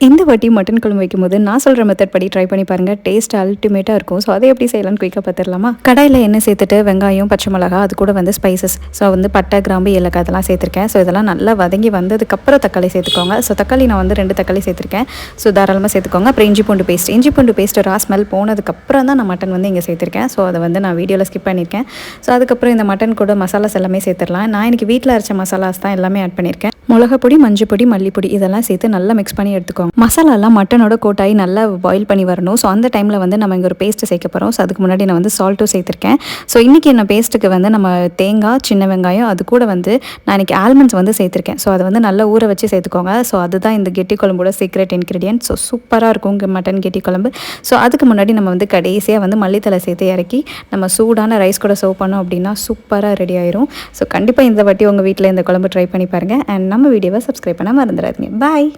இந்த வாட்டி மட்டன் குழம்பு வைக்கும்போது நான் சொல்கிற மெத்தட் படி ட்ரை பண்ணி பாருங்கள். டேஸ்ட் அல்டிமேட்டாக இருக்கும். ஸோ அதை எப்படி செய்யலாம்னு குயிக்காக பார்த்துடலாமா? கடாயில் எண்ணெய் சேர்த்துட்டு வெங்காயம், பச்சை மிளகா, அது கூட வந்து ஸ்பைசஸ், ஸோ வந்து பட்டை, கிராம்பு, ஏலக்காய் அதெல்லாம் சேர்த்துருக்கேன். ஸோ இதெல்லாம் நல்லா வதங்கி வந்ததுக்கப்புறம் தக்காளி சேர்த்துக்கோங்க. ஸோ தக்காளி நான் வந்து 2 தக்காளி சேர்த்துருக்கேன். ஸோ தாராளமாக சேர்த்துக்கோங்க. அப்புறம் இஞ்சி பூண்டு பேஸ்ட் ரா ஸ்மெல் போனதுக்கப்புறம் தான் நான் மட்டன் வந்து இங்கே சேர்த்துருக்கேன். ஸோ அதை வந்து நான் வீடியோவில் ஸ்கிப் பண்ணியிருக்கேன். ஸோ அதுக்கப்புறம் இந்த மட்டன் கூட மசாலாஸ் எல்லாமே சேர்த்துடலாம். நான் இன்றைக்கி வீட்டில் அரைச்ச மசாலாஸ் தான் எல்லாமே ஆட் பண்ணியிருக்கேன். மிளகாப்பொடி, மஞ்சள் பொடி, மல்லிப்பொடி இதெல்லாம் சேர்த்து நல்லா மிக்ஸ் பண்ணி எடுத்துக்கோங்க. மசாலாலாம் மட்டனோட கோட்டாகி நல்லா பாயில் பண்ணி வரணும். ஸோ அந்த டைமில் வந்து நம்ம இங்கே ஒரு பேஸ்ட்டு சேர்க்க போகிறோம். ஸோ அதுக்கு முன்னாடி நான் வந்து சால்ட்டும் சேர்த்துருக்கேன். ஸோ இன்றைக்கி என்ன பேஸ்ட்டுக்கு வந்து நம்ம தேங்காய், சின்ன வெங்காயம், அது கூட வந்து நான் இன்றைக்கி ஆல்மண்ட்ஸ் வந்து சேர்த்துருக்கேன். ஸோ அதை வந்து நல்லா ஊற வச்சு சேர்த்துக்கோங்க. ஸோ அதுதான் இந்த கெட்டி குழம்போட சீக்ரெட் இன்க்ரீடியன்ட். ஸோ சூப்பராக இருக்கும் மட்டன் கெட்டி குழம்பு. ஸோ அதுக்கு முன்னாடி நம்ம வந்து கடைசியாக வந்து மல்லித்தலை சேர்த்து இறக்கி நம்ம சூடான ரைஸ் கூட சர்வ் பண்ணோம் அப்படின்னா சூப்பராக ரெடி ஆயிரும். ஸோ கண்டிப்பாக இந்த வாட்டி உங்கள் வீட்டில் இந்த குழம்பு ட்ரை பண்ணி பாருங்கள். அண்ட் நம்ம வீடியோவை சப்ஸ்கிரைப் பண்ண மறந்துடாதீங்க. பாய்.